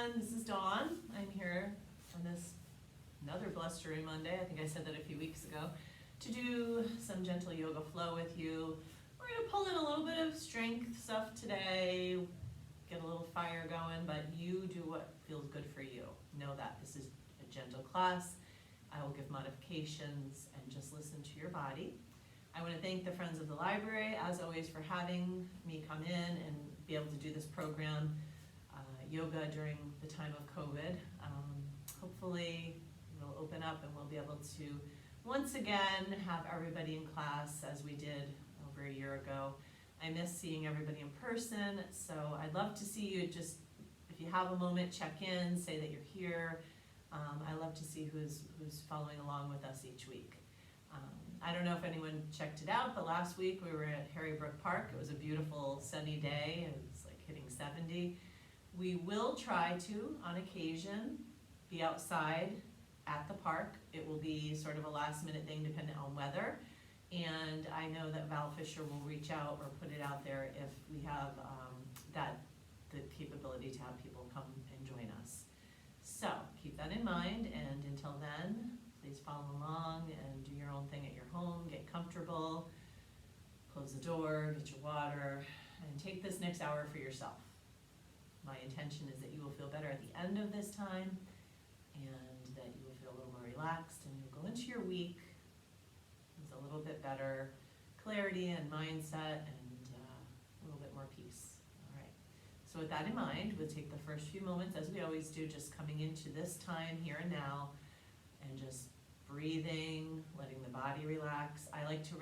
everyone, this is Dawn. I'm here on this another blustery Monday, I think I said that a few weeks ago, to do some gentle yoga flow with you. We're going to pull in a little bit of strength stuff today, get a little fire going, but you do what feels good for you. Know that this is a gentle class. I will give modifications and just listen to your body. I want to thank the Friends of the Library, as always, for having me come in and be able to do this program, yoga during the time of COVID. Hopefully we'll open up and we'll be able to once again have everybody in class as we did over a year ago. I miss seeing everybody in person, so I'd love to see you. Just if you have a moment, check in, say that you're here. I love to see who's following along with us each week. I don't know if anyone checked it out, but last week we were at Harrybrook Park. It was a beautiful sunny day. It was like hitting 70. We will try to, on occasion, be outside at the park. It will be sort of a last minute thing depending on weather. And I know that Val Fisher will reach out or put it out there if we have the capability to have people come and join us. So keep that in mind, and until then, please follow along and do your own thing at your home. Get comfortable, close the door, get your water, and take this next hour for yourself. My intention is that you will feel better at the end of this time, and that you will feel a little more relaxed, and you'll go into your week with a little bit better clarity and mindset and a little bit more peace. All right. So with that in mind, we'll take the first few moments, as we always do, just coming into this time here and now, and just breathing, letting the body relax. I like to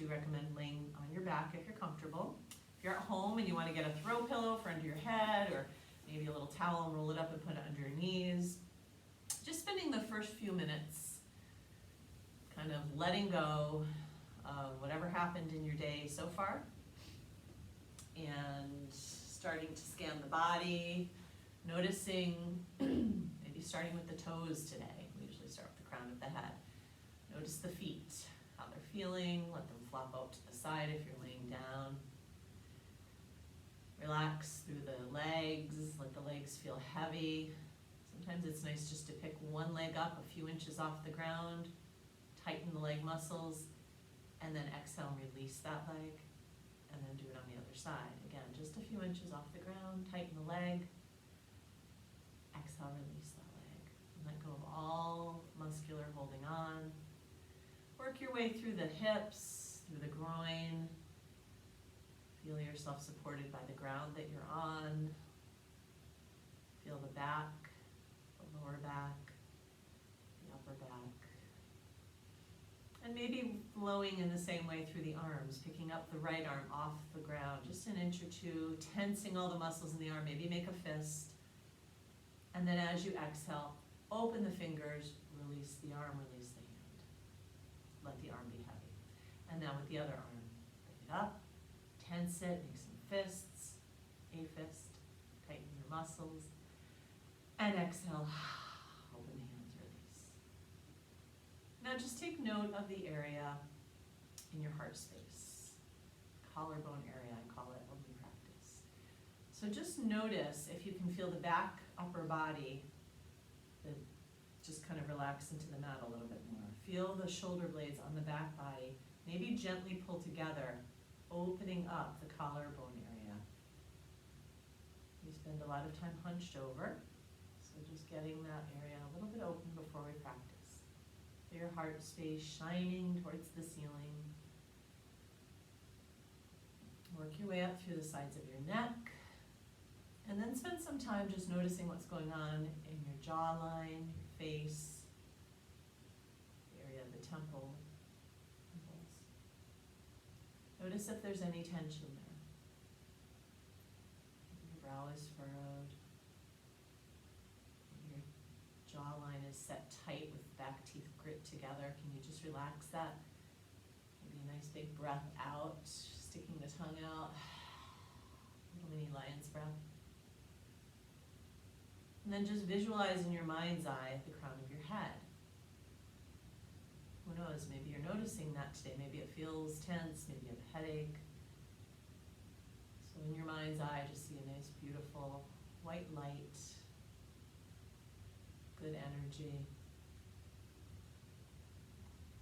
recommend laying on your back if you're comfortable. If you're at home and you want to get a throw pillow for under your head, or maybe a little towel and roll it up and put it under your knees, just spending the first few minutes kind of letting go of whatever happened in your day so far, and starting to scan the body, noticing, maybe starting with the toes today. We usually start with the crown of the head. Notice the feet, how they're feeling. Let them flop out to the side if you're laying down. Relax through the legs, let the legs feel heavy. Sometimes it's nice just to pick one leg up a few inches off the ground, tighten the leg muscles, and then exhale and release that leg, and then do it on the other side. Again, just a few inches off the ground, tighten the leg, exhale, release that leg. And let go of all muscular holding on. Work your way through the hips, through the groin. Feel yourself supported by the ground that you're on. Feel the back, the lower back, the upper back. And maybe flowing in the same way through the arms, picking up the right arm off the ground, just an inch or two, tensing all the muscles in the arm. Maybe make a fist. And then as you exhale, open the fingers, release the arm, release the hand. Let the arm be heavy. And now with the other arm, pick it up. Tense it, make some fists, a fist, tighten your muscles, and exhale, open the hands, release. Now just take note of the area in your heart space, collarbone area, I call it when we practice. So just notice if you can feel the back upper body, just kind of relax into the mat a little bit more. Feel the shoulder blades on the back body, maybe gently pull together, opening up the collarbone area. We spend a lot of time hunched over, so just getting that area a little bit open before we practice. Feel your heart space shining towards the ceiling. Work your way up through the sides of your neck, and then spend some time just noticing what's going on in your jawline, your face, the area of the temple. Notice if there's any tension there. Your brow is furrowed. Your jawline is set tight with back teeth grit together. Can you just relax that? Maybe a nice big breath out, sticking the tongue out. Little mini lion's breath. And then just visualize in your mind's eye the crown of your head. Who knows, maybe you're noticing that today. Maybe it feels tense, maybe you have a headache. So in your mind's eye, just see a nice, beautiful white light good energy.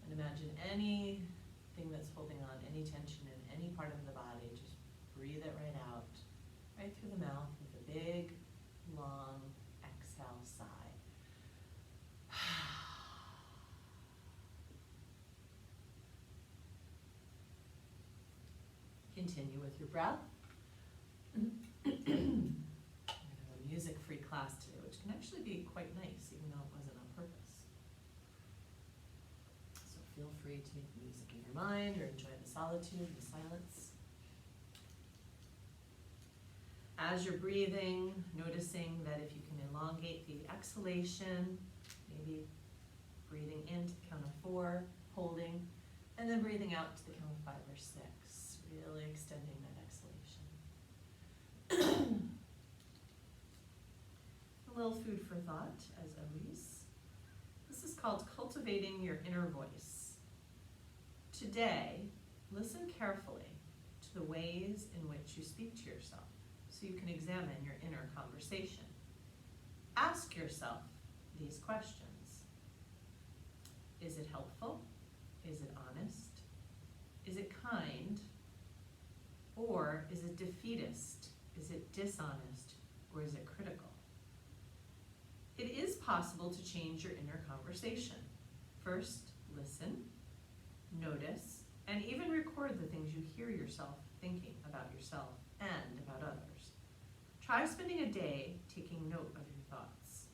And imagine anything that's holding on, any tension in any part of the body, just breathe it right out, right through the mouth with a big, long exhale sigh. Continue with your breath. We're going to have a music-free class today, which can actually be quite nice, even though it wasn't on purpose. So feel free to make music in your mind or enjoy the solitude, the silence. As you're breathing, noticing that if you can elongate the exhalation, maybe breathing in to the count of 4, holding, and then breathing out to the count of 5 or 6, really extending that exhalation. A little food for thought, as always. This is called Cultivating Your Inner Voice. Today, listen carefully to the ways in which you speak to yourself, so you can examine your inner conversation. Ask yourself these questions. Is it helpful? Is it honest? Is it kind? Or is it defeatist? Is it dishonest? Or is it critical? It is possible to change your inner conversation. First, listen, notice, and even record the things you hear yourself thinking about yourself and about others. Try spending a day taking note of your thoughts.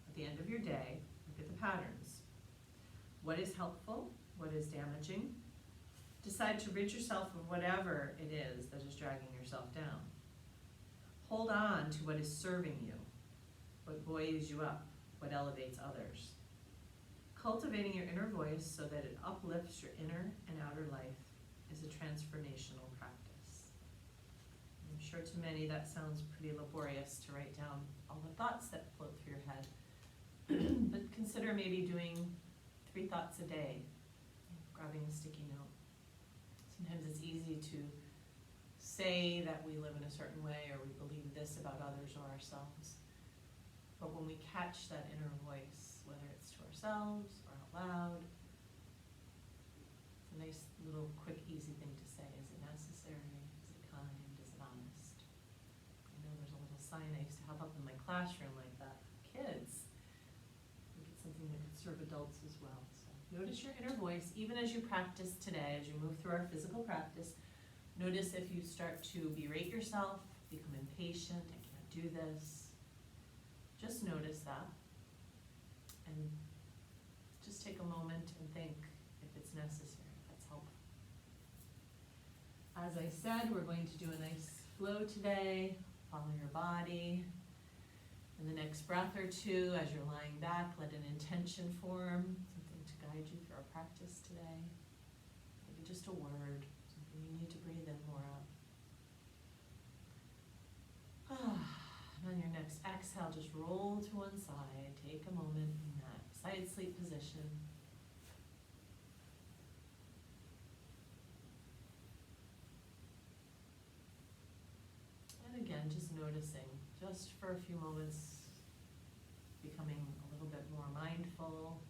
At the end of your day, look at the patterns. What is helpful? What is damaging? Decide to rid yourself of whatever it is that is dragging yourself down. Hold on to what is serving you, what buoys you up, what elevates others. Cultivating your inner voice so that it uplifts your inner and outer life is a transformational practice. I'm sure to many that sounds pretty laborious to write down all the thoughts that float through your head. But consider maybe doing 3 thoughts a day, grabbing a sticky note. Sometimes it's easy to say that we live in a certain way or we believe this about others or ourselves. But when we catch that inner voice, whether it's to ourselves or out loud, it's a nice little quick, easy thing to say. Is it necessary? Is it kind? Is it honest? I know there's a little sign I used to have up in my classroom like that for kids. I think it's something that could serve adults as well. Notice your inner voice, even as you practice today, as you move through our physical practice. Notice if you start to berate yourself, become impatient, I can't do this. Just notice that. And just take a moment and think if it's necessary, if that's helpful. As I said, we're going to do a nice flow today. Follow your body. In the next breath or two, as you're lying back, let an intention form. Guide you through our practice today. Maybe just a word, something you need to breathe in more of. And on your next exhale, just roll to one side. Take a moment in that side sleep position. And again, just noticing, just for a few moments, becoming a little bit more mindful.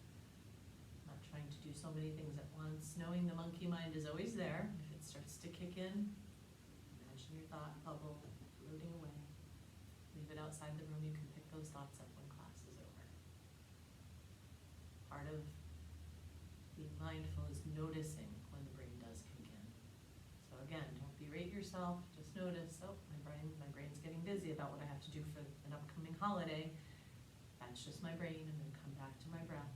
Trying to do so many things at once, knowing the monkey mind is always there. If it starts to kick in, imagine your thought bubble floating away. Leave it outside the room. You can pick those thoughts up when class is over. Part of being mindful is noticing when the brain does kick in. So again, don't berate yourself. Just notice, oh, my brain's getting busy about what I have to do for an upcoming holiday. That's just my brain. I'm going to come back to my breath.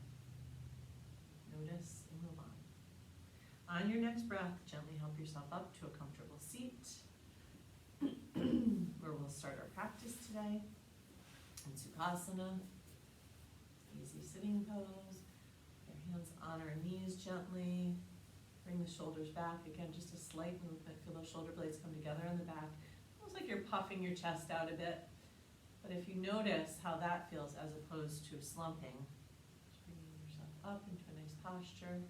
Notice and move on. On your next breath, gently help yourself up to a comfortable seat where we'll start our practice today in Sukhasana, easy sitting pose. Your hands on our knees gently. Bring the shoulders back. Again, just a slight movement. Feel those shoulder blades come together on the back. Almost like you're puffing your chest out a bit. But if you notice how that feels as opposed to slumping, up into a nice posture.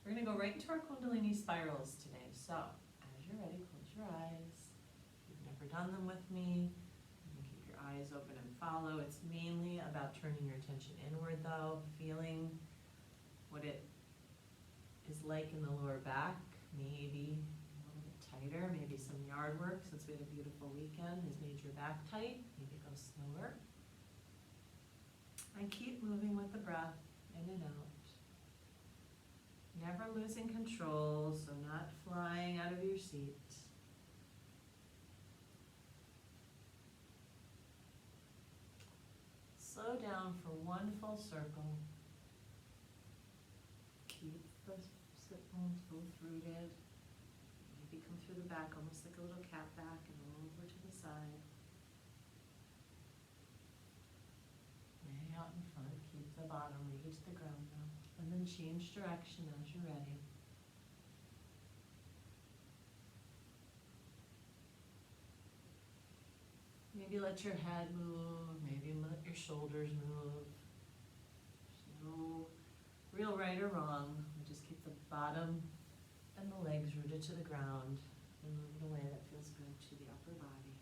We're going to go right into our Kundalini Spirals today. So, as you're ready, close your eyes. If you've never done them with me, you can keep your eyes open and follow it's mainly about turning your attention inward though, feeling what it is like in the lower back, maybe a little bit tighter, maybe some yard work since we had a beautiful weekend has made your back tight, maybe go slower. And keep moving with the breath in and out. Never losing control, so not flying out of your seat. Slow down for one full circle. Keep the sit bones both rooted. Maybe come through the back, almost like a little cat back, and roll over to the side. Way out in front, keep the bottom rooted to the ground now. And then change direction as you're ready. Maybe let your head move, maybe let your shoulders move. There's no real right or wrong. We just keep the bottom and the legs rooted to the ground and move in a way that feels good to the upper body.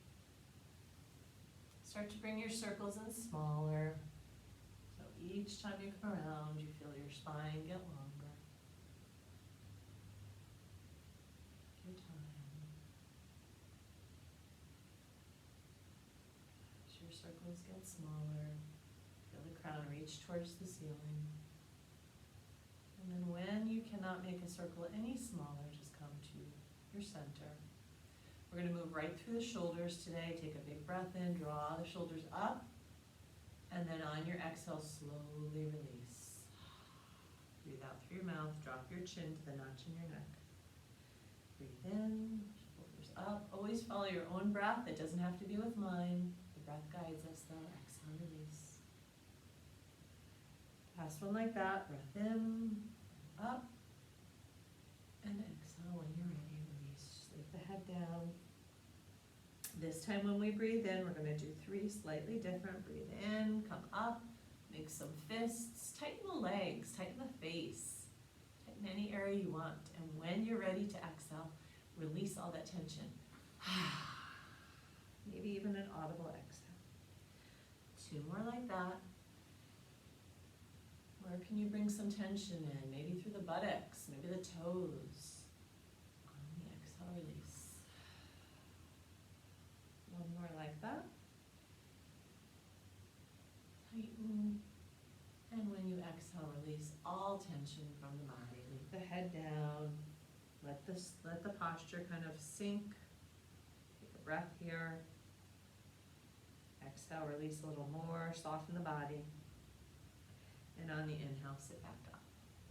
Start to bring your circles in smaller. So each time you come around, you feel your spine get longer. Take your time. As your circles get smaller, feel the crown reach towards the ceiling. And then when you cannot make a circle any smaller, just come to your center. We're going to move right through the shoulders today. Take a big breath in, draw the shoulders up, and then on your exhale, slowly release. Breathe out through your mouth, drop your chin to the notch in your neck. Breathe in, shoulders up. Always follow your own breath. It doesn't have to be with mine. The breath guides us though. Exhale, release. Last one like that. Breath in, up, and exhale when you're ready. Release. Just leave the head down. This time when we breathe in, we're going to do 3 slightly different. Breathe in, come up, make some fists, tighten the legs, tighten the face, tighten any area you want. And when you're ready to exhale, release all that tension. Maybe even an audible exhale. 2 more like that. Where can you bring some tension in? Maybe through the buttocks, maybe the toes. On the exhale, release. 1 more like that. Tighten. And when you exhale, release all tension from the body. Leave the head down. Let the posture kind of sink. Take a breath here. Exhale, release a little more. Soften the body. And on the inhale, sit back up.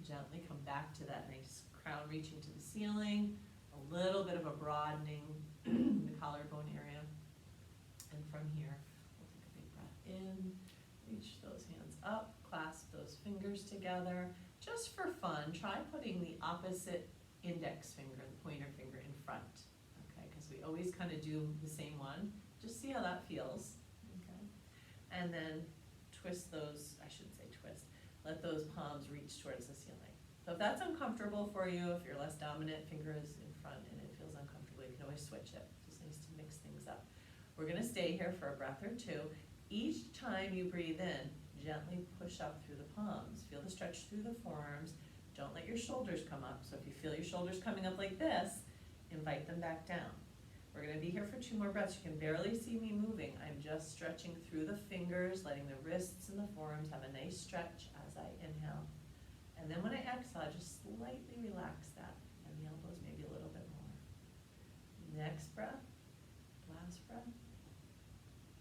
Gently come back to that nice crown reaching to the ceiling. A little bit of a broadening in the collarbone area. And from here, we'll take a big breath in, reach those hands up, clasp those fingers together. Just for fun, try putting the opposite index finger, the pointer finger, in front, okay? Because we always kind of do the same one. Just see how that feels, okay? And then twist those, I shouldn't say twist, let those palms reach towards the ceiling. So if that's uncomfortable for you, if your less dominant finger is in front and it feels uncomfortable, you can always switch it. Just nice to mix things up. We're going to stay here for a breath or 2. Each time you breathe in, gently push up through the palms. Feel the stretch through the forearms. Don't let your shoulders come up. So if you feel your shoulders coming up like this, invite them back down. We're going to be here for 2 more breaths. You can barely see me moving. I'm just stretching through the fingers, letting the wrists and the forearms have a nice stretch as I inhale. And then when I exhale, just slightly relax that. And the elbows maybe a little bit more. Next breath, last breath.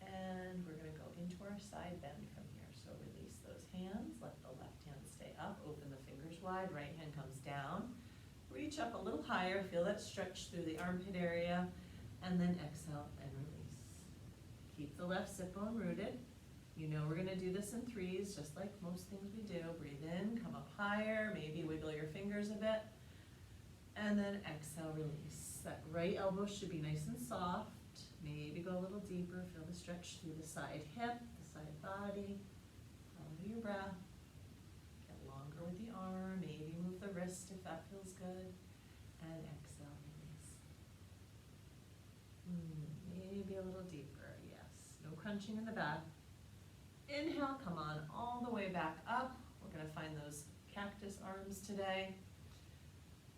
And we're going to go into our side bend from here. So release those hands, let the left hand stay up, open the fingers wide, right hand comes down. Reach up a little higher, feel that stretch through the armpit area, and then exhale and release. Keep the left sit bone rooted. You know we're going to do this in 3s, just like most things we do. Breathe in, come up higher, maybe wiggle your fingers a bit, and then exhale, release. That right elbow should be nice and soft. Maybe go a little deeper, feel the stretch through the side hip, the side body. Follow your breath. Get longer with the arm, maybe move the wrist if that feels good. And exhale, release. Maybe a little deeper, yes. No crunching in the back. Inhale, come on all the way back up. We're gonna find those cactus arms today.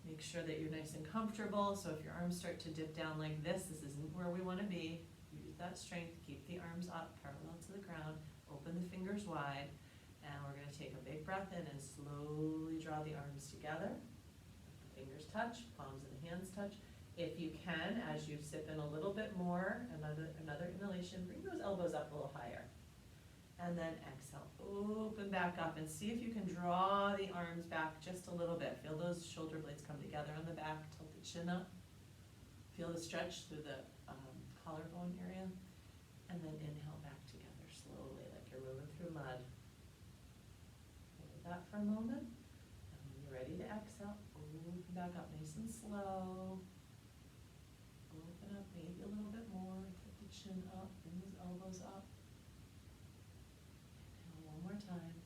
Make sure that you're nice and comfortable. So if your arms start to dip down like this isn't where we wanna be. Use that strength, keep the arms up, parallel to the ground, open the fingers wide, and we're gonna take a big breath in and slowly draw the arms together. Let the fingers touch, palms of the hands touch. If you can, as you sip in a little bit more, another inhalation, bring those elbows up a little higher. And then exhale, open back up and see if you can draw the arms back just a little bit. Feel those shoulder blades come together on the back, tilt the chin up. Feel the stretch through the collarbone area. And then inhale back together slowly, like you're moving through mud. Hold that for a moment. And when you're ready to exhale, open back up nice and slow. Open up maybe a little bit more, tilt the chin up, bring those elbows up. Inhale one more time.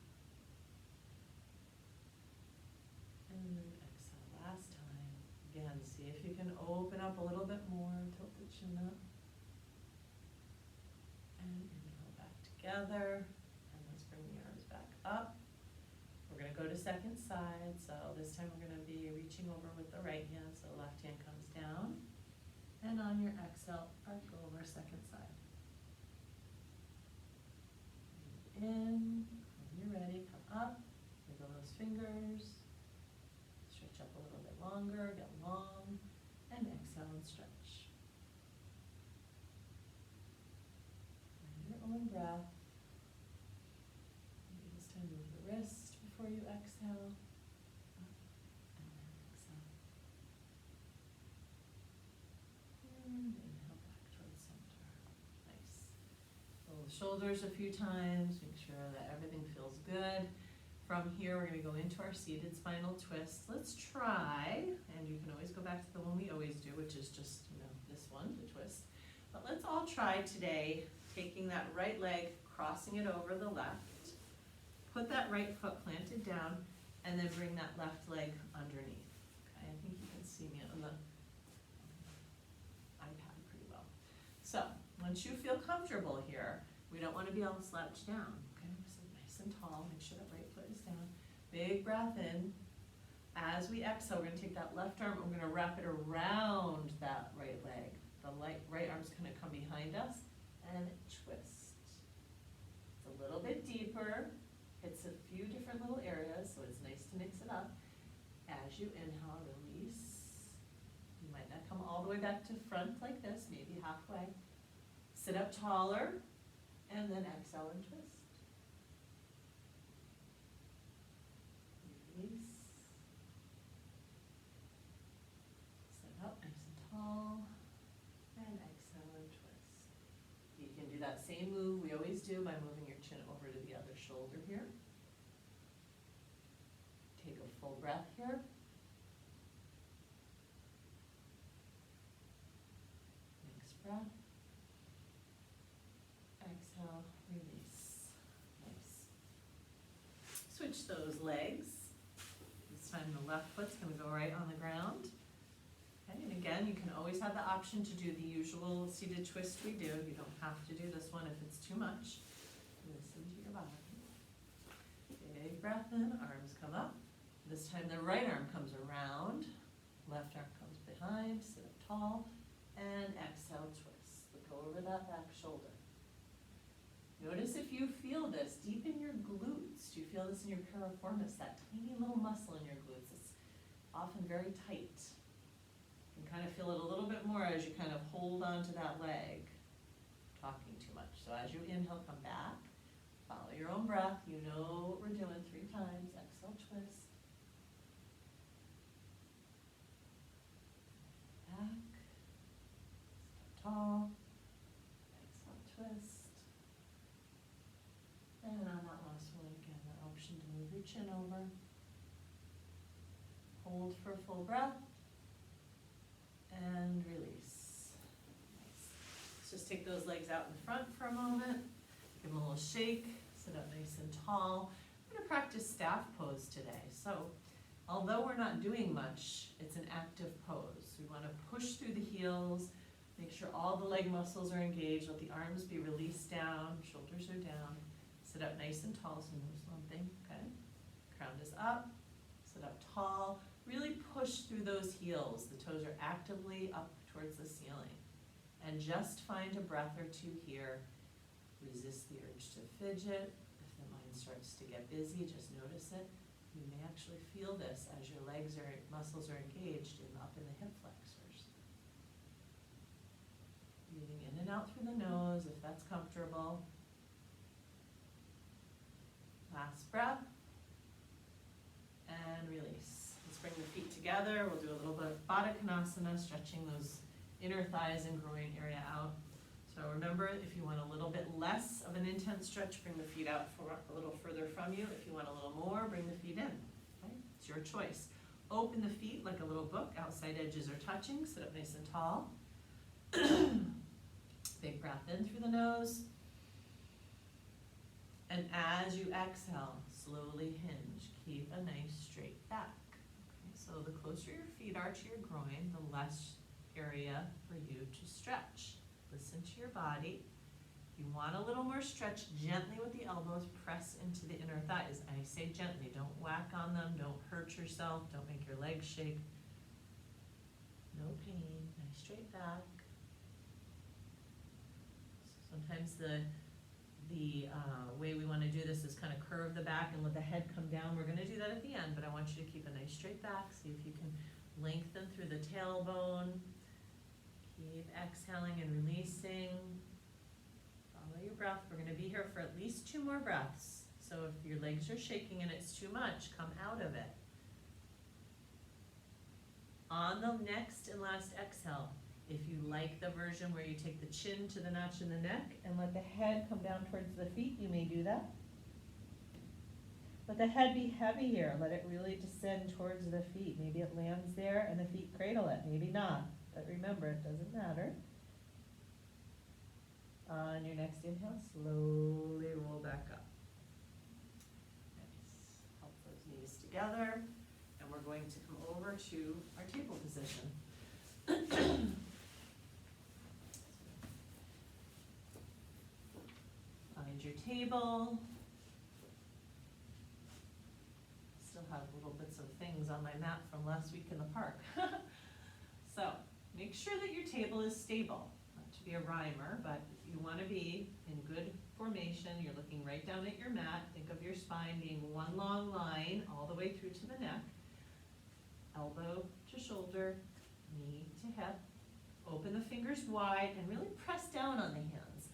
And then exhale last time. Again, see if you can open up a little bit more, tilt the chin up. And inhale back together. And let's bring the arms back up. We're gonna go to second side. So this time we're gonna be reaching over with the right hand, so the left hand comes down. And on your exhale, arc over second side. Breathe in, when you're ready, come up, wiggle those fingers, stretch up a little bit longer, get long, and exhale and stretch. Find your own breath. Maybe this time move the wrist before you exhale. Inhale back towards center. Nice. Roll the shoulders a few times, make sure that everything feels good. From here, we're going to go into our seated spinal twist. Let's try, and you can always go back to the one we always do, which is just, this one, the twist. But let's all try today, taking that right leg, crossing it over the left. Put that right foot planted down, and then bring that left leg underneath. Okay, I think you can see me on the iPad pretty well. So, once you feel comfortable here, we don't want to be all slouched down, okay? So nice and tall, make sure that right foot is down. Big breath in. As we exhale, we're going to take that left arm, we're going to wrap it around that right leg. The right arm's going to come behind us and twist. It's a little bit deeper. Hits a few different little areas, so it's nice to mix it up. As you inhale, release. You might not come all the way back to front like this, maybe halfway. Sit up taller, and then exhale and twist. Release. Sit up nice and tall, and exhale and twist. You can do that same move we always do by moving your chin over to the other shoulder here. Take a full breath here. Next breath. Exhale, release. Nice. Switch those legs. This time the left foot's going to go right on the ground. Okay, and again, you can always have the option to do the usual seated twist we do. You don't have to do this one if it's too much. Listen to your body. Big breath in, arms come up. This time the right arm comes around, left arm comes behind, sit up tall, and exhale, twist. Look over that back shoulder. Notice if you feel this deep in your glutes. Do you feel this in your piriformis, that tiny little muscle in your glutes? It's often very tight. You can kind of feel it a little bit more as you kind of hold onto that leg. Talking too much. So as you inhale, come back. Follow your own breath. You know what we're doing 3 times. Exhale, twist. Back. Step tall. Exhale, twist. And on that last one, again, the option to move your chin over. Hold for a full breath. And release. Nice. Let's just take those legs out in front for a moment. Give them a little shake. Sit up nice and tall. We're going to practice staff pose today. So, although we're not doing much, it's an active pose. We want to push through the heels. Make sure all the leg muscles are engaged. Let the arms be released down. Shoulders are down. Sit up nice and tall so no slumping. Good. Crown is up. Sit up tall. Really push through those heels. The toes are actively up towards the ceiling. And just find a breath or two here. Resist the urge to fidget. If the mind starts to get busy, just notice it. You may actually feel this as your muscles are engaged up in the hip flexors. Breathing in and out through the nose if that's comfortable. Last breath. And release. Let's bring the feet together. We'll do a little bit of Badakanasana, stretching those inner thighs and groin area out. So remember, if you want a little bit less of an intense stretch, bring the feet out for a little further from you. If you want a little more, bring the feet in. Okay? It's your choice. Open the feet like a little book. Outside edges are touching. Sit up nice and tall. Big breath in through the nose. And as you exhale, slowly hinge. Keep a nice straight back. Okay? So the closer your feet are to your groin, the less area for you to stretch. Listen to your body. If you want a little more stretch, gently with the elbows, press into the inner thighs. I say gently, don't whack on them, don't hurt yourself, don't make your legs shake. No pain, nice straight back. Sometimes the way we want to do this is kind of curve the back and let the head come down. We're going to do that at the end, but I want you to keep a nice straight back. See if you can lengthen through the tailbone. Keep exhaling and releasing. Follow your breath. We're going to be here for at least 2 more breaths. So if your legs are shaking and it's too much, come out of it. On the next and last exhale, if you like the version where you take the chin to the notch in the neck and let the head come down towards the feet, you may do that. Let the head be heavy here. Let it really descend towards the feet. Maybe it lands there and the feet cradle it. Maybe not. But remember, it doesn't matter. On your next inhale, slowly roll back up. Nice. Help those knees together. And we're going to come over to our table position. Find your table. Still have little bits of things on my mat from last week in the park. So make sure that your table is stable. Not to be a rhymer, but you want to be in good formation. You're looking right down at your mat. Think of your spine being one long line all the way through to the neck. Elbow to shoulder, knee to hip. Open the fingers wide and really press down on the hands.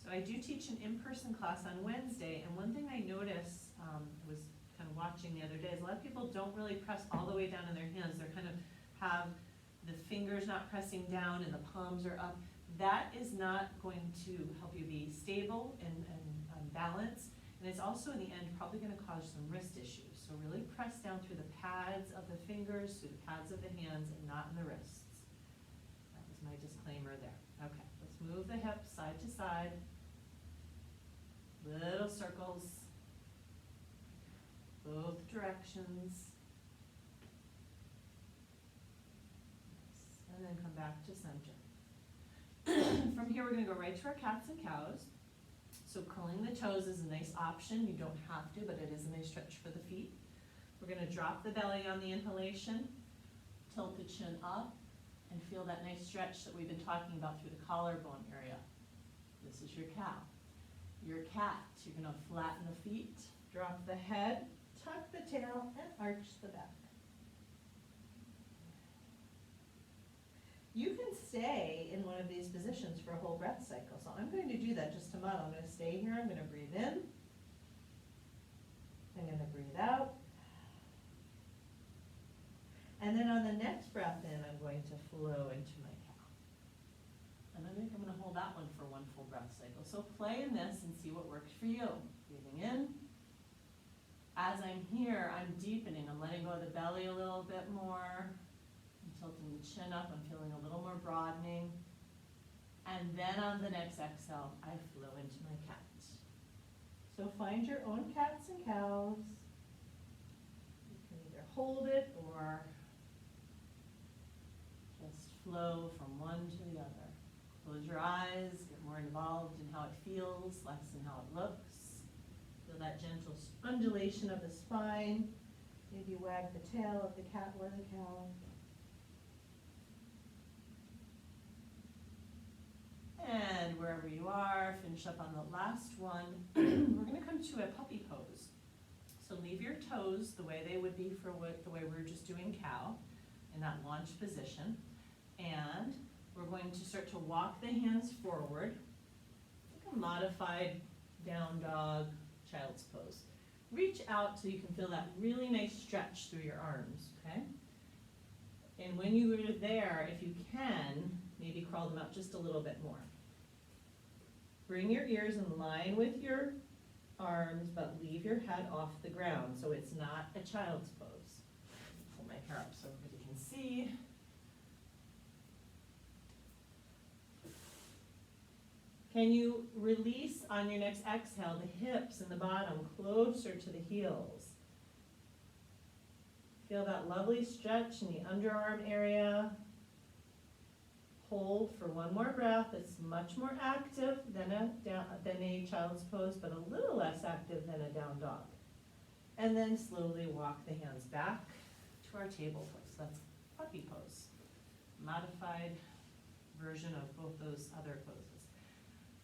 So I do teach an in-person class on Wednesday, and one thing I noticed, I was kind of watching the other day, is a lot of people don't really press all the way down in their hands. They're kind of have the fingers not pressing down and the palms are up. That is not going to help you be stable and balanced. And it's also, in the end, probably going to cause some wrist issues. So really press down through the pads of the fingers, through the pads of the hands, and not in the wrists. That was my disclaimer there. Okay, let's move the hips side to side. Little circles. Both directions. And then come back to center. From here, we're going to go right to our cats and cows. So curling the toes is a nice option. You don't have to, but it is a nice stretch for the feet. We're going to drop the belly on the inhalation, tilt the chin up, and feel that nice stretch that we've been talking about through the collarbone area. This is your cow. Your cat, you're going to flatten the feet, drop the head, tuck the tail, and arch the back. You can stay in one of these positions for a whole breath cycle. So I'm going to do that just a moment. I'm going to stay here. I'm going to breathe in. I'm going to breathe out. And then on the next breath in, I'm going to flow into my cow. And I think I'm going to hold that one for one full breath cycle. So play in this and see what works for you. Breathing in. As I'm here, I'm deepening. I'm letting go of the belly a little bit more. I'm tilting the chin up. I'm feeling a little more broadening. And then on the next exhale, I flow into my cat. So find your own cats and cows. You can either hold it or just flow from one to the other. Close your eyes, get more involved in how it feels, less in how it looks. Feel that gentle undulation of the spine. Maybe wag the tail of the cat or the cow. And wherever you are, finish up on the last one. We're going to come to a puppy pose. So leave your toes the way they would be for the way we were just doing cow, in that launch position. And we're going to start to walk the hands forward, like a modified down dog, child's pose. Reach out so you can feel that really nice stretch through your arms, okay? And when you are there, if you can, maybe crawl them out just a little bit more. Bring your ears in line with your arms, but leave your head off the ground, so it's not a child's pose. Pull my hair up so everybody can see. Can you release on your next exhale the hips and the bottom closer to the heels? Feel that lovely stretch in the underarm area. Hold for one more breath. It's much more active than a child's pose, but a little less active than a down dog. And then slowly walk the hands back to our table pose. That's puppy pose. Modified version of both those other poses.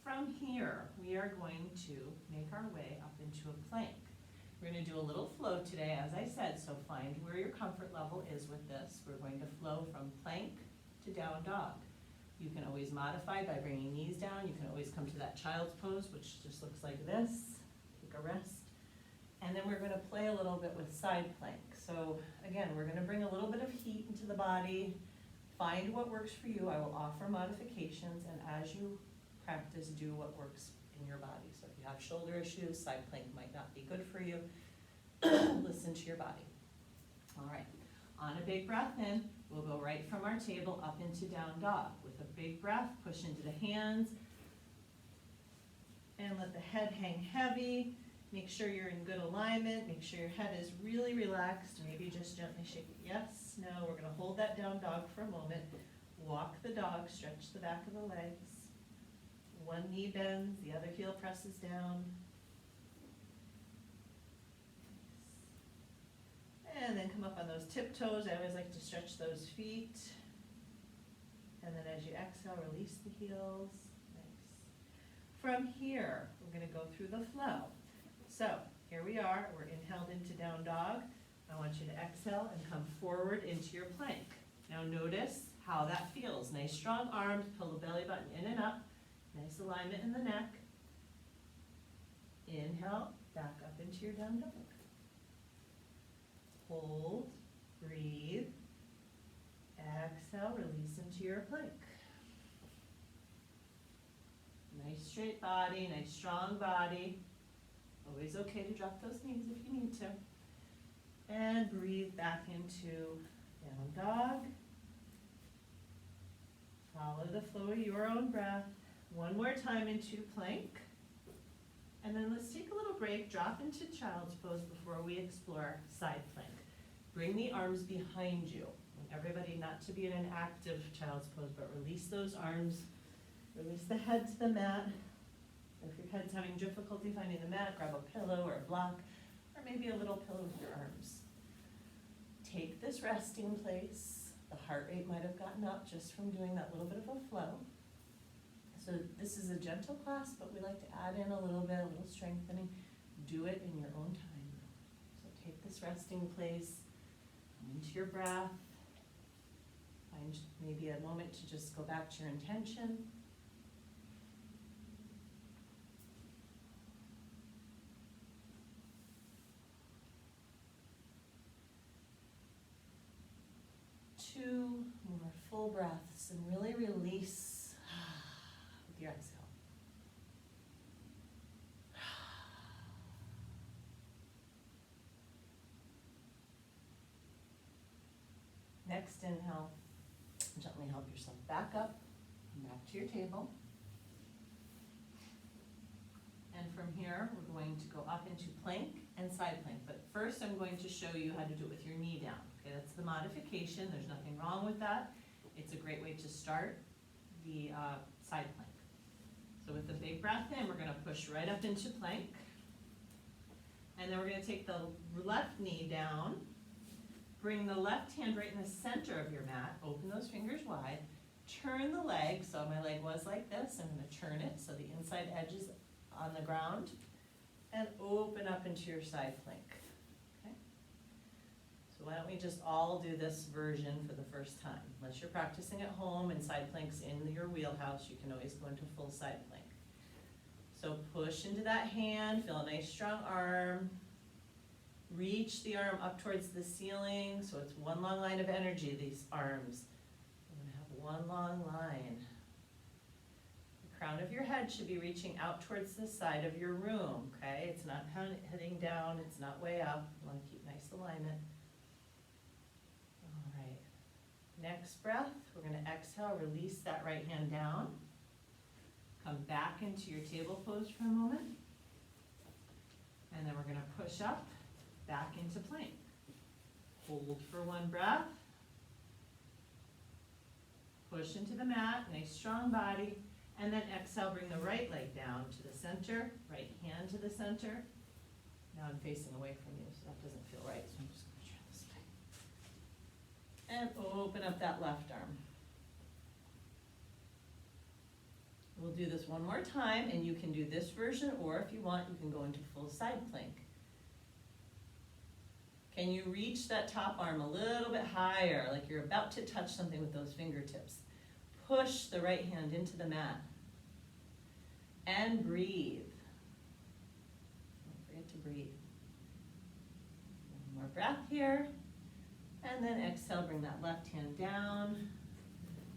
From here, we are going to make our way up into a plank. We're going to do a little flow today, as I said, so find where your comfort level is with this. We're going to flow from plank to down dog. You can always modify by bringing knees down. You can always come to that child's pose, which just looks like this. Take a rest. And then we're going to play a little bit with side plank. So again, we're going to bring a little bit of heat into the body. Find what works for you. I will offer modifications, and as you practice, do what works in your body. So if you have shoulder issues, side plank might not be good for you. Listen to your body. All right, on a big breath in, we'll go right from our table up into down dog. With a big breath, push into the hands, and let the head hang heavy. Make sure you're in good alignment. Make sure your head is really relaxed. Maybe just gently shake it. Yes, no, we're gonna hold that down dog for a moment. Walk the dog, stretch the back of the legs. One knee bends, the other heel presses down. And then come up on those tiptoes. I always like to stretch those feet. And then as you exhale, release the heels. Nice. From here, we're going to go through the flow. So here we are. We're inhaled into down dog. I want you to exhale and come forward into your plank. Now notice how that feels. Nice strong arms, pull the belly button in and up. Nice alignment in the neck. Inhale, back up into your down dog. Hold, breathe. Exhale, release into your plank. Nice straight body, nice strong body. Always okay to drop those knees if you need to. And breathe back into down dog. Follow the flow of your own breath. One more time into plank. And then let's take a little break, drop into child's pose before we explore side plank. Bring the arms behind you. Everybody not to be in an active child's pose, but release those arms. Release the head to the mat. If your head's having difficulty finding the mat, grab a pillow or a block, or maybe a little pillow with your arms. Take this resting place. The heart rate might have gotten up just from doing that little bit of a flow. So this is a gentle class, but we like to add in a little bit, a little strengthening. Do it in your own time. So take this resting place, come into your breath. Find maybe a moment to just go back to your intention. Two more full breaths and really release with your exhale. Next inhale, gently help yourself back up, come back to your table. And from here, we're going to go up into plank and side plank. But first, I'm going to show you how to do it with your knee down. Okay, that's the modification. There's nothing wrong with that. It's a great way to start the side plank. So with a big breath in, we're going to push right up into plank. And then we're going to take the left knee down, bring the left hand right in the center of your mat, open those fingers wide, turn the leg, so my leg was like this, I'm going to turn it so the inside edge is on the ground, and open up into your side plank. Okay? So why don't we just all do this version for the first time? Unless you're practicing at home and side planks in your wheelhouse, you can always go into full side plank. So push into that hand, feel a nice strong arm. Reach the arm up towards the ceiling, so it's one long line of energy, these arms. We're going to have one long line. The crown of your head should be reaching out towards the side of your room, okay? It's not heading down, it's not way up. You want to keep nice alignment. All right. Next breath, we're going to exhale, release that right hand down. Come back into your table pose for a moment. And then we're going to push up, back into plank. Hold for one breath. Push into the mat, nice strong body. And then exhale, bring the right leg down to the center, right hand to the center. Now I'm facing away from you, so that doesn't feel right, so I'm just going to try this way. And open up that left arm. We'll do this one more time, and you can do this version, or if you want, you can go into full side plank. Can you reach that top arm a little bit higher, like you're about to touch something with those fingertips? Push the right hand into the mat. And breathe. Don't forget to breathe. One more breath here. And then exhale, bring that left hand down.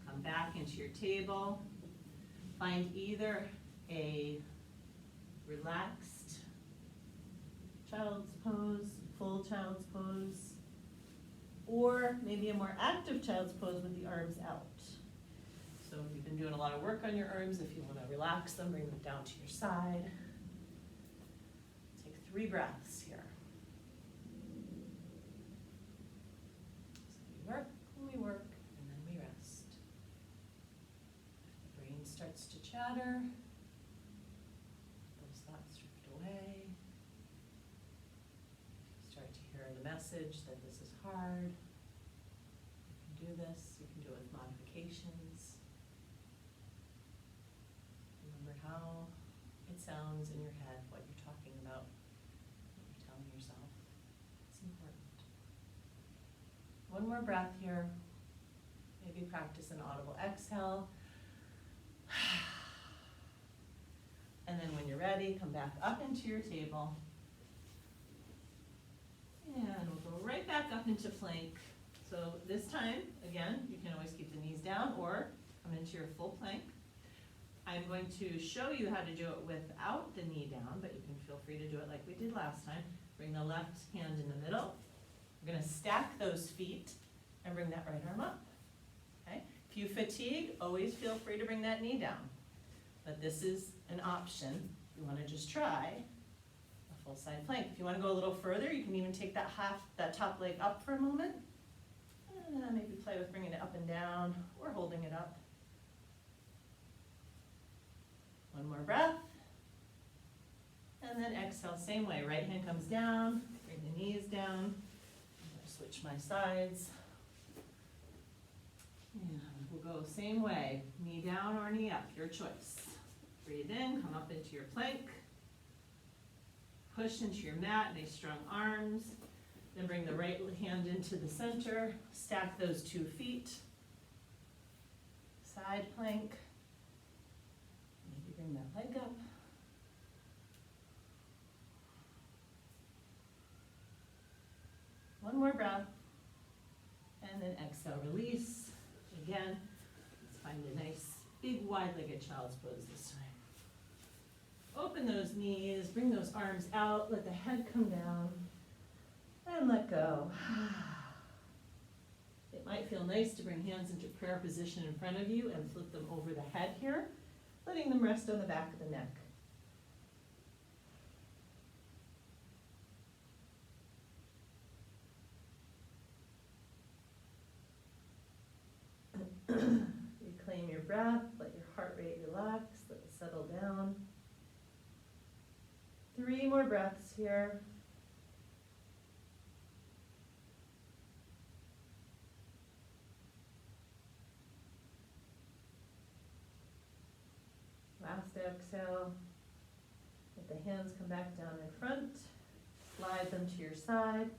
Come back into your table. Find either a relaxed child's pose, full child's pose, or maybe a more active child's pose with the arms out. So if you've been doing a lot of work on your arms, if you want to relax them, bring them down to your side. Take 3 breaths here. So we work, and then we rest. If the brain starts to chatter, those thoughts drift away. If you start to hear the message that this is hard, you can do this, you can do it with modifications. Remember how it sounds in your head, what you're talking about, what you're telling yourself. It's important. One more breath here. Maybe practice an audible exhale. And then when you're ready, come back up into your table. And we'll go right back up into plank. So this time, again, you can always keep the knees down or come into your full plank. I'm going to show you how to do it without the knee down, but you can feel free to do it like we did last time. Bring the left hand in the middle. We're going to stack those feet and bring that right arm up. Okay? If you fatigue, always feel free to bring that knee down. But this is an option. You want to just try a full side plank. If you want to go a little further, you can even take that top leg up for a moment. And maybe play with bringing it up and down or holding it up. One more breath. And then exhale, same way. Right hand comes down, bring the knees down. I'm going to switch my sides. And we'll go same way. Knee down or knee up, your choice. Breathe in, come up into your plank. Push into your mat, nice strong arms. Then bring the right hand into the center. Stack those 2 feet. Side plank. Maybe bring that leg up. One more breath. And then exhale, release. Again, let's find a nice, big, wide-legged child's pose this time. Open those knees, bring those arms out, let the head come down, and let go. It might feel nice to bring hands into prayer position in front of you and flip them over the head here, letting them rest on the back of the neck. Reclaim your breath, let your heart rate relax, let it settle down. 3 more breaths here. exhale, let the hands come back down in front, slide them to your side,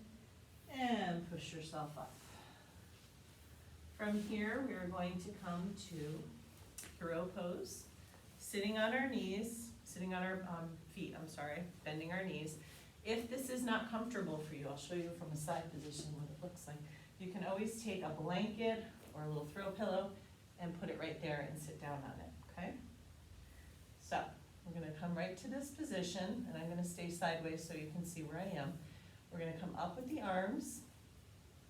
and push yourself up. From here, we are going to come to hero pose, sitting on our knees, sitting on our feet, bending our knees. If this is not comfortable for you, I'll show you from a side position what it looks like. You can always take a blanket or a little throw pillow and put it right there and sit down on it, okay? So, we're gonna come right to this position, and I'm gonna stay sideways so you can see where I am. We're gonna come up with the arms,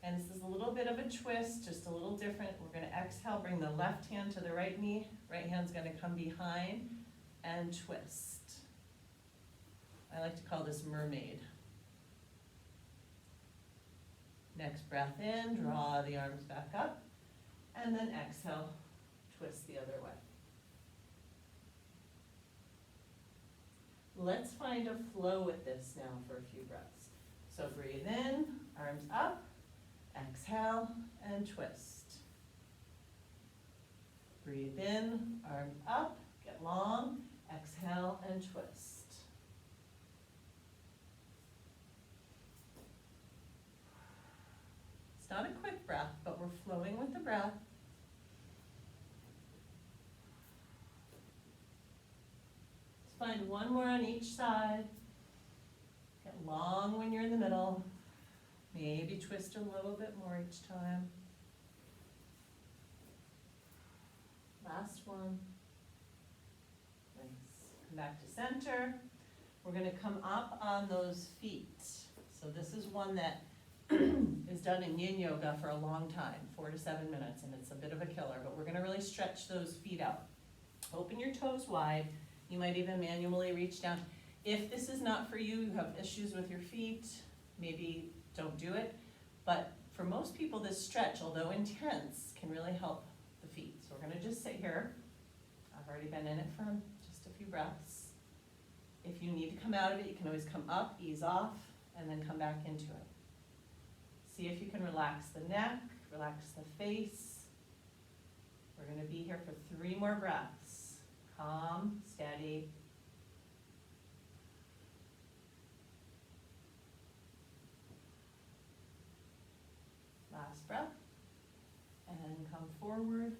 and this is a little bit of a twist, just a little different. We're gonna exhale, bring the left hand to the right knee, right hand's gonna come behind, and twist. I like to call this mermaid. Next breath in, draw the arms back up, and then exhale, twist the other way. Let's find a flow with this now for a few breaths. So breathe in, arms up, exhale, and twist. Breathe in, arms up, get long, exhale, and twist. It's not a quick breath, but we're flowing with the breath. Let's find one more on each side. Get long when you're in the middle. Maybe twist a little bit more each time. Last one. Nice. Come back to center. We're going to come up on those feet. So this is one that is done in yin yoga for a long time, 4 to 7 minutes, and it's a bit of a killer, but we're going to really stretch those feet out. Open your toes wide. You might even manually reach down. If this is not for you, you have issues with your feet, maybe don't do it. But for most people, this stretch, although intense, can really help the feet. So we're going to just sit here. I've already been in it for just a few breaths. If you need to come out of it, you can always come up, ease off, and then come back into it. See if you can relax the neck, relax the face. We're going to be here for 3 more breaths. Calm, steady. Last breath. And come forward.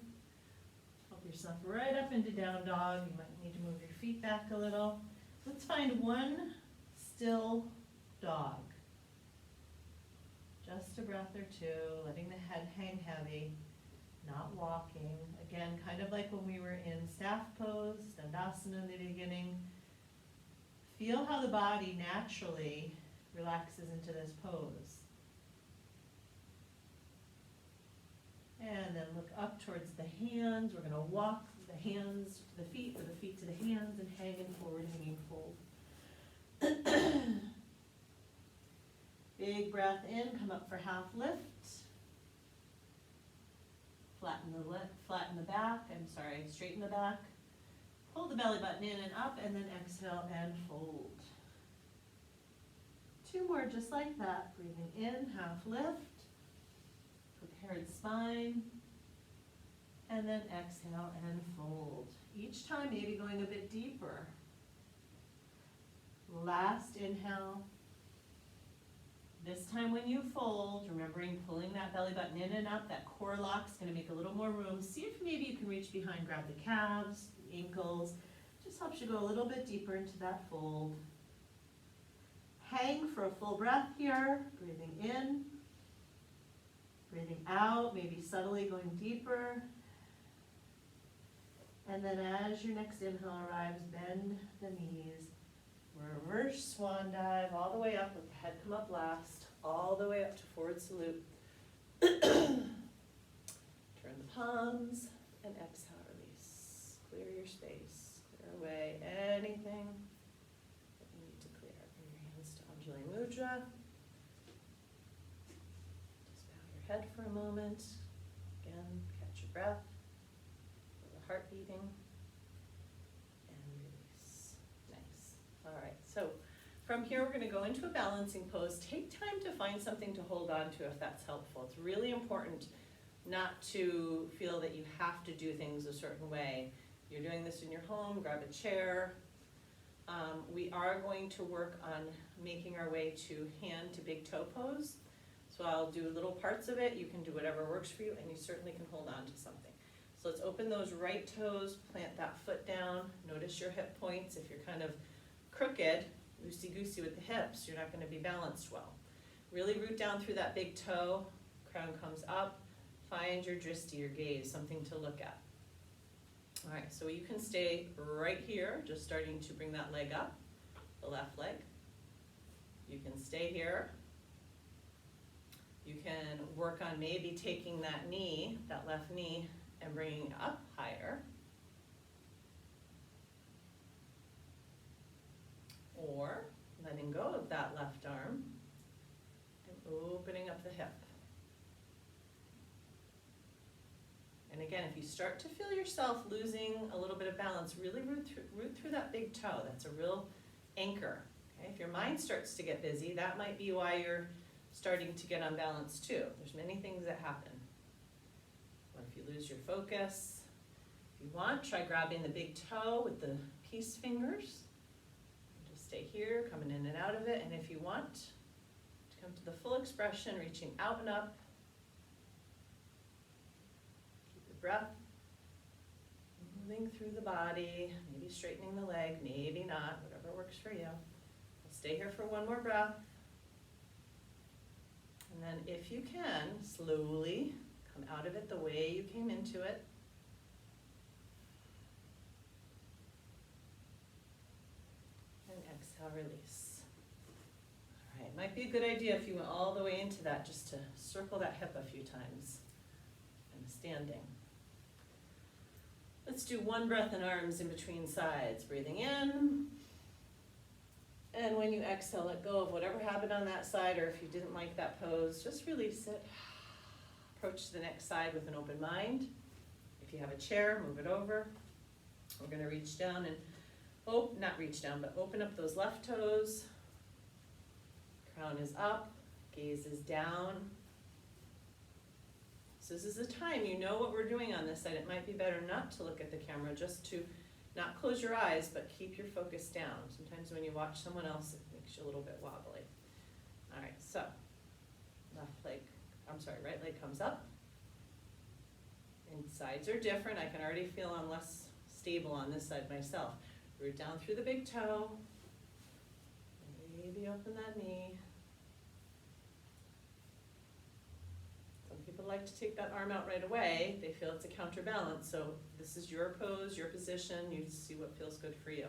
Help yourself right up into down dog. You might need to move your feet back a little. Let's find one still dog. Just a breath or 2, letting the head hang heavy, not walking. Again, kind of like when we were in staff pose, Dandasana in the beginning. Feel how the body naturally relaxes into this pose. And then look up towards the hands. We're going to walk the hands to the feet, or the feet to the hands, and hanging forward, hanging fold. Big breath in, come up for half lift. Flatten the back, straighten the back. Pull the belly button in and up, and then exhale and fold. 2 more just like that. Breathing in, half lift. Prepared spine. And then exhale and fold. Each time maybe going a bit deeper. Last inhale. This time when you fold, remembering pulling that belly button in and up, that core lock's going to make a little more room. See if maybe you can reach behind, grab the calves, the ankles. Just helps you go a little bit deeper into that fold. Hang for a full breath here, breathing in, breathing out, maybe subtly going deeper. And then as your next inhale arrives, bend the knees. Reverse swan dive all the way up, let the head come up last, all the way up to forward salute. Turn the palms and exhale, release. Clear your space, clear away anything that you need to clear. Bring your hands to Anjali Mudra. Just bow your head for a moment. Again, catch your breath, feel the heart beating. All right, so from here we're going to go into a balancing pose. Take time to find something to hold on to if that's helpful. It's really important not to feel that you have to do things a certain way. You're doing this in your home, grab a chair. We are going to work on making our way to hand to big toe pose. So I'll do little parts of it. You can do whatever works for you, and you certainly can hold on to something. So let's open those right toes, plant that foot down. Notice your hip points. If you're kind of crooked, loosey-goosey with the hips, you're not going to be balanced well. Really root down through that big toe. Crown comes up. Find your drishti, your gaze, something to look at. All right, so you can stay right here, just starting to bring that leg up, the left leg. You can stay here. You can work on maybe taking that knee, that left knee, and bringing it up higher. Or letting go of that left arm and opening up the hip. And again, if you start to feel yourself losing a little bit of balance, really root through that big toe. That's a real anchor. Okay? If your mind starts to get busy, that might be why you're starting to get unbalanced too. There's many things that happen. Or if you lose your focus, if you want, try grabbing the big toe with the peace fingers. Just stay here, coming in and out of it. And if you want to come to the full expression, reaching out and up, breath, moving through the body, maybe straightening the leg, maybe not, whatever works for you. We'll stay here for one more breath. And then if you can, slowly come out of it the way you came into it. And exhale, release. All right, might be a good idea if you went all the way into that, just to circle that hip a few times. And standing. Let's do one breath in arms in between sides. Breathing in. And when you exhale, let go of whatever happened on that side, or if you didn't like that pose, just release it. Approach the next side with an open mind. If you have a chair, move it over. We're going to reach down and, not reach down, but open up those left toes. Crown is up, gaze is down. So this is a time, you know what we're doing on this side. It might be better not to look at the camera, just to not close your eyes, but keep your focus down. Sometimes when you watch someone else, it makes you a little bit wobbly. All right, so right leg comes up. And sides are different. I can already feel I'm less stable on this side myself. Root down through the big toe. Maybe open that knee. People like to take that arm out right away. They feel it's a counterbalance. So this is your pose, your position. You see what feels good for you.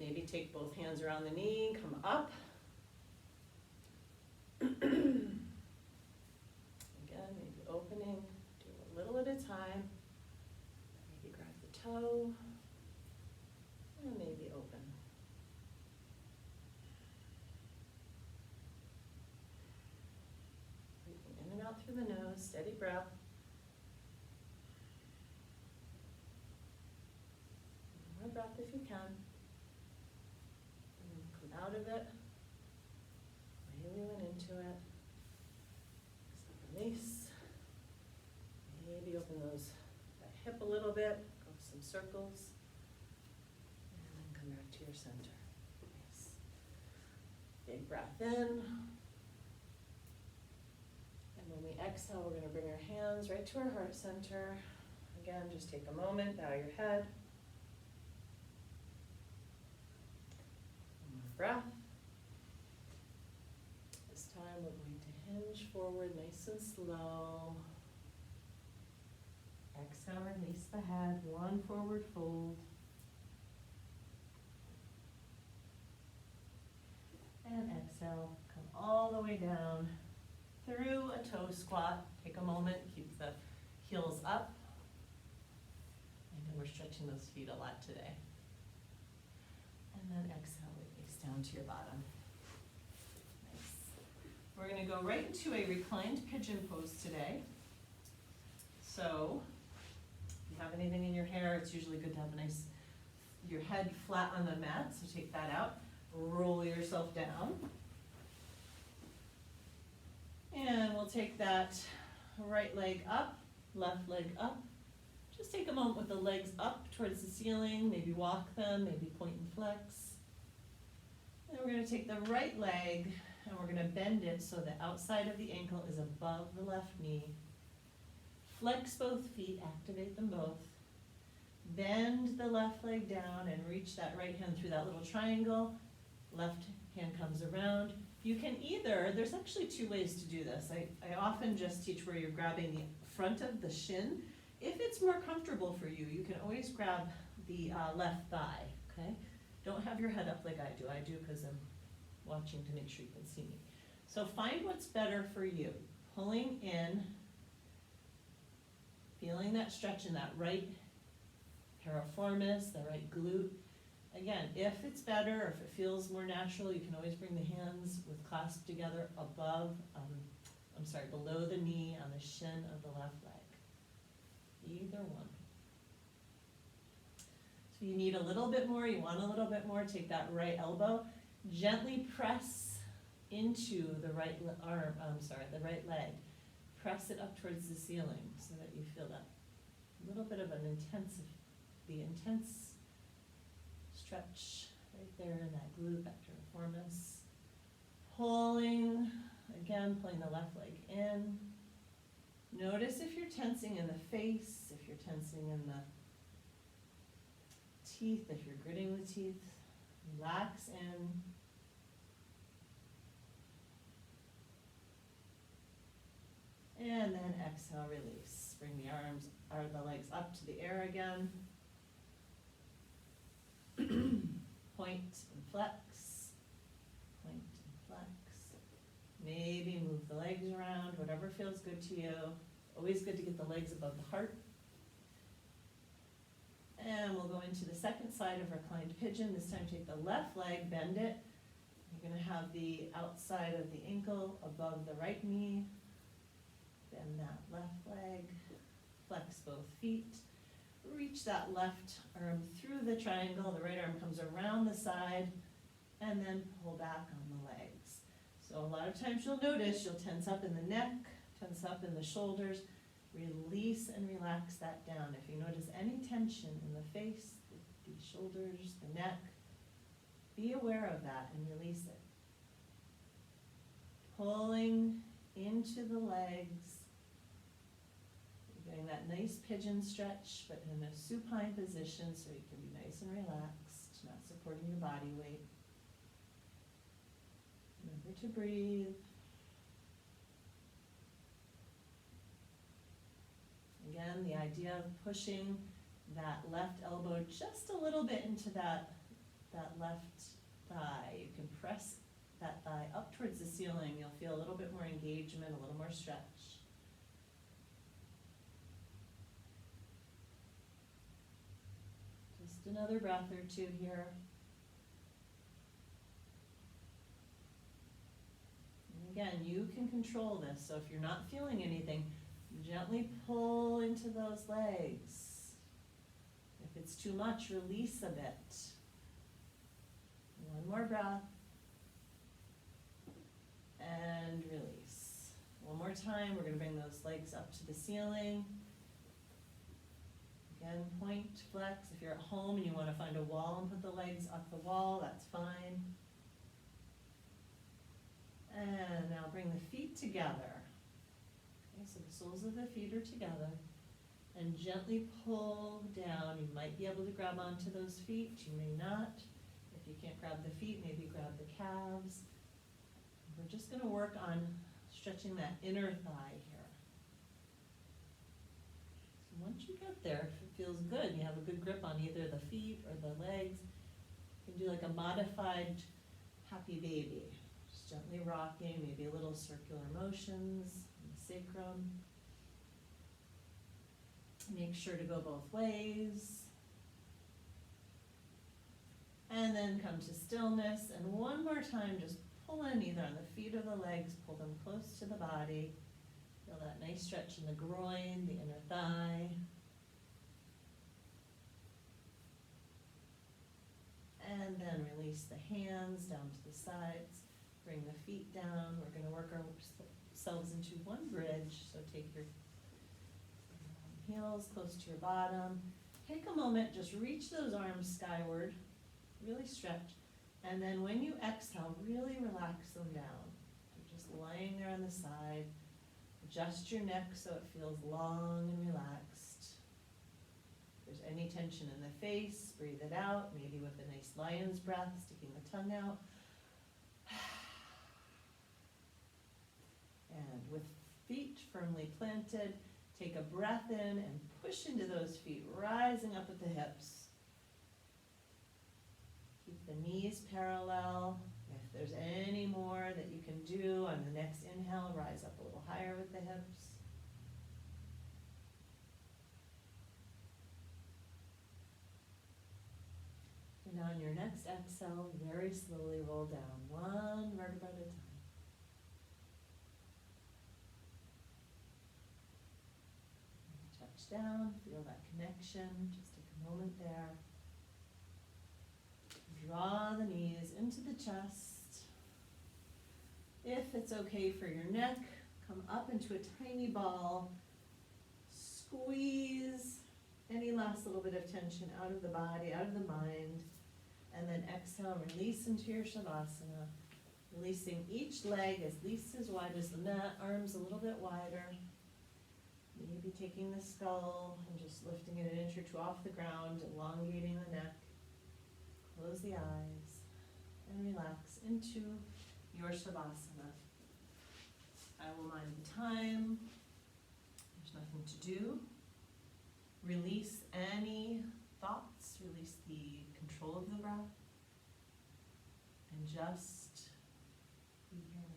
Maybe take both hands around the knee, come up. Again, maybe opening, do a little at a time. Maybe grab the toe, and maybe open. Out through the nose, steady breath. One more breath if you can. And then come out of it. Really went into it. So release. Maybe open that hip a little bit. Go some circles. And then come back to your center. Nice. Big breath in. When we exhale, we're going to bring our hands right to our heart center. Again, just take a moment, bow your head. One more breath. This time we're going to hinge forward nice and slow. Exhale, release the head, one forward fold. And exhale, come all the way down. Through a toe squat. Take a moment, keep the heels up. I know we're stretching those feet a lot today. And then exhale, release down to your bottom. Nice. We're going to go right into a reclined pigeon pose today. So, if you have anything in your hair, it's usually good to have your head flat on the mat, so take that out. Roll yourself down. And we'll take that right leg up, left leg up. Just take a moment with the legs up towards the ceiling, maybe walk them, maybe point and flex. And we're going to take the right leg and we're going to bend it so the outside of the ankle is above the left knee. Flex both feet, activate them both. Bend the left leg down and reach that right hand through that little triangle. Left hand comes around. You can either, there's actually two ways to do this. I often just teach where you're grabbing the front of the shin. If it's more comfortable for you, you can always grab the left thigh, okay? Don't have your head up like I do. I do because I'm watching to make sure you can see me. So find what's better for you. Pulling in, feeling that stretch in that right piriformis, the right glute. Again, if it's better, or if it feels more natural, you can always bring the hands with clasped together above, below the knee on the shin of the left leg. Either one. So you need a little bit more, you want a little bit more, take that right elbow, gently press into the right the right leg. Press it up towards the ceiling so that you feel that little bit of an intense stretch right there in that glute, that piriformis. Pulling the left leg in. Notice if you're tensing in the face, if you're tensing in the teeth, if you're gritting the teeth. Relax in. And then exhale, release. Bring the arms or the legs up to the air again. Point and flex. Point and flex. Maybe move the legs around, whatever feels good to you. Always good to get the legs above the heart. And we'll go into the second side of reclined pigeon. This time take the left leg, bend it. You're going to have the outside of the ankle above the right knee. Bend that left leg. Flex both feet. Reach that left arm through the triangle. The right arm comes around the side. And then pull back on the legs. So a lot of times you'll notice you'll tense up in the neck, tense up in the shoulders. Release and relax that down. If you notice any tension in the face, the shoulders, the neck, be aware of that and release it. Pulling into the legs. You're getting that nice pigeon stretch, but in a supine position so you can be nice and relaxed, not supporting your body weight. Remember to breathe. Again, the idea of pushing that left elbow just a little bit into that left thigh. You can press that thigh up towards the ceiling. You'll feel a little bit more engagement, a little more stretch. Just another breath or two here. And again, you can control this. So if you're not feeling anything, gently pull into those legs. If it's too much, release a bit. One more breath. And release. One more time, we're going to bring those legs up to the ceiling. Again, point, flex. If you're at home and you want to find a wall and put the legs up the wall, that's fine. And now bring the feet together. So the soles of the feet are together, and gently pull down. You might be able to grab onto those feet, you may not. If you can't grab the feet, maybe grab the calves. We're just going to work on stretching that inner thigh here. So once you get there, if it feels good, you have a good grip on either the feet or the legs, you can do like a modified happy baby. Just gently rocking, maybe a little circular motions. Sacrum. Make sure to go both ways. And then come to stillness. And one more time, just pull in either on the feet or the legs. Pull them close to the body. Feel that nice stretch in the groin, the inner thigh. And then release the hands down to the sides. Bring the feet down. We're going to work ourselves into one bridge. So take your heels close to your bottom. Take a moment, just reach those arms skyward, really stretch. And then when you exhale, really relax them down. You're just lying there on the side. Adjust your neck so it feels long and relaxed. If there's any tension in the face, breathe it out, maybe with a nice lion's breath, sticking the tongue out. And with feet firmly planted, take a breath in and push into those feet, rising up at the hips. Keep the knees parallel. If there's any more that you can do on the next inhale, rise up a little higher with the hips. And on your next exhale, very slowly roll down, one vertebra at a time. Touch down, feel that connection, just take a moment there. Draw the knees into the chest. If it's okay for your neck, come up into a tiny ball. Squeeze any last little bit of tension out of the body, out of the mind. And then exhale, release into your Shavasana. Releasing each leg at least as wide as the mat, arms a little bit wider. Maybe taking the skull and just lifting it an inch or two off the ground, elongating the neck. Close the eyes and relax into your Shavasana. I will mind the time. There's nothing to do. Release any thoughts. Release the control of the breath. And just be here now.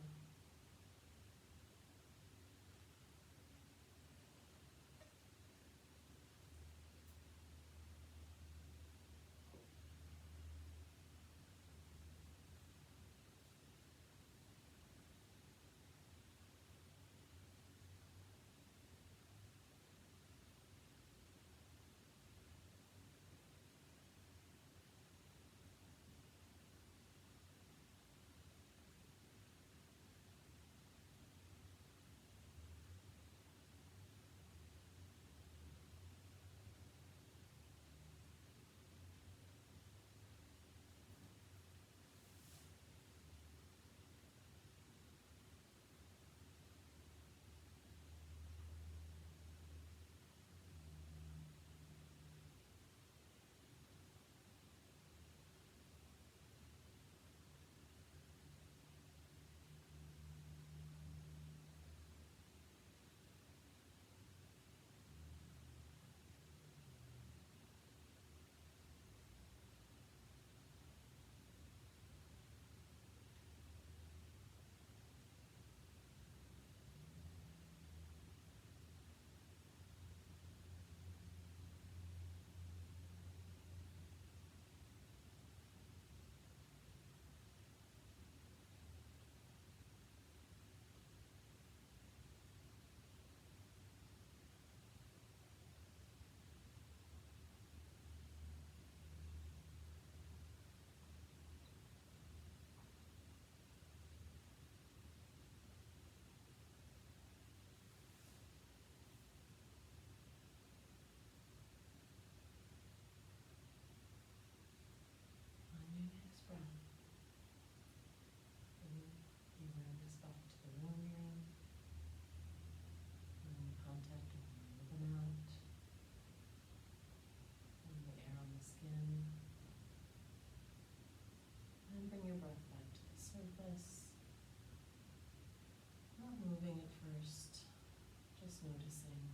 Noticing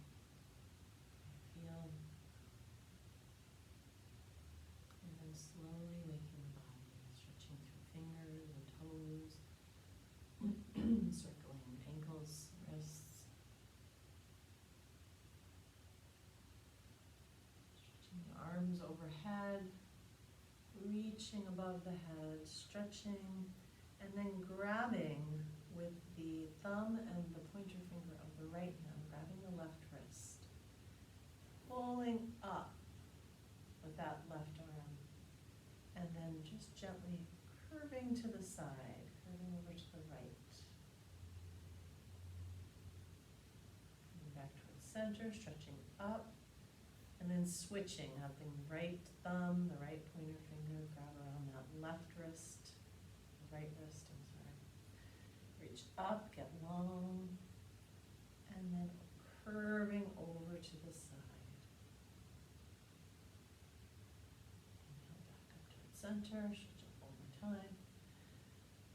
how you feel, and then slowly waking the body, stretching through fingers and toes, circling ankles, wrists, stretching the arms overhead, reaching above the head, stretching, and then grabbing with the thumb and the pointer finger of the right hand, grabbing the left wrist, pulling up with that left arm, and then just gently curving to the side, curving over to the right. Coming back towards center, stretching up, and then switching, having right thumb, the right pointer finger, grab around that left wrist, the right wrist, I'm sorry. Reach up, get long, and then curving over to the side. Inhale back up towards center, stretch up one more time.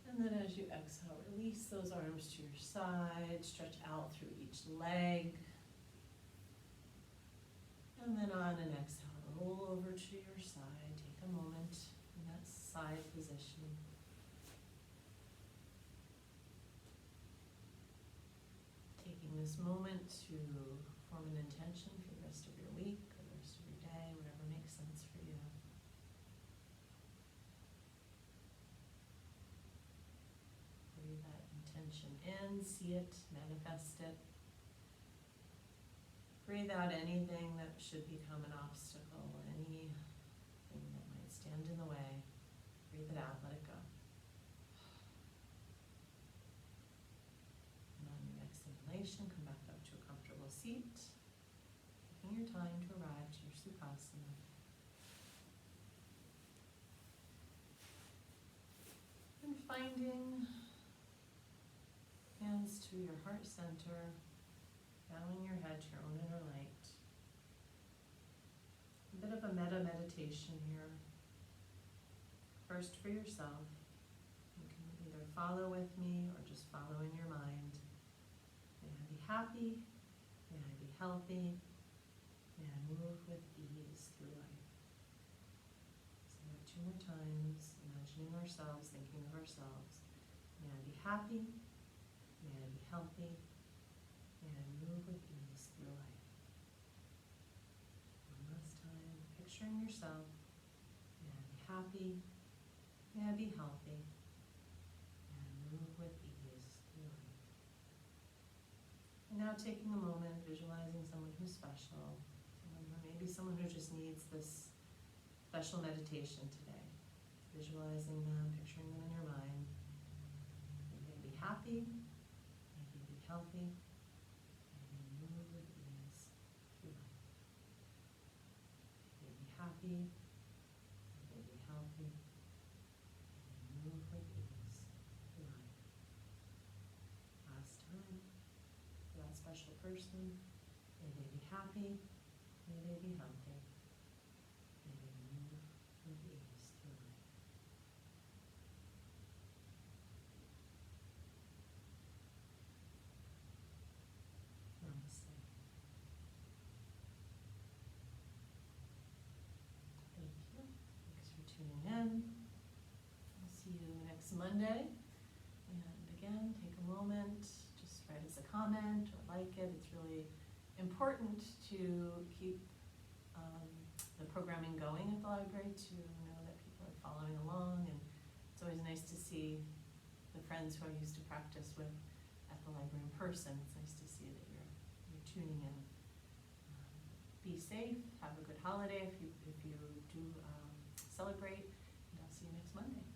And then as you exhale, release those arms to your side, stretch out through each leg. And then on an exhale, roll over to your side. Take a moment in that side position. Taking this moment to form an intention for the rest of your week or the rest of your day, whatever makes sense for you. Breathe that intention in, see it, manifest it. Breathe out anything that should become an obstacle, anything that might stand in the way. Breathe it out, let it go. And on your exhalation, come back up to a comfortable seat, taking your time to arrive to your Sukhasana. And finding hands to your heart center, bowing your head to your own inner light. A bit of a metta meditation here. First for yourself. You can either follow with me or just follow in your mind. May I be happy. May I be healthy. May I move with ease through life. Say that 2 more times, imagining ourselves, thinking of ourselves. May I be happy. May I be healthy. May I move with ease through life. One last time, picturing yourself. May I be happy. May I be healthy. May I move with ease through life. And now taking a moment, visualizing someone who's special, maybe someone who just needs this special meditation today. Visualizing them, picturing them in your mind. May they be happy. May they be healthy. Move with ease through life. May they be happy, may they be healthy, and move with ease through life. Last time, for that special person, may they be happy, may they be healthy, may they move with ease through life. Namaste. Thank you. Thanks for tuning in. I'll see you next Monday. And again, take a moment, just write us a comment or like it. It's really important to keep the programming going at the library, to know that people are following along. And it's always nice to see the friends who I used to practice with at the library in person. It's nice to see that you're tuning in. Be safe, have a good holiday if you do celebrate, and I'll see you next Monday.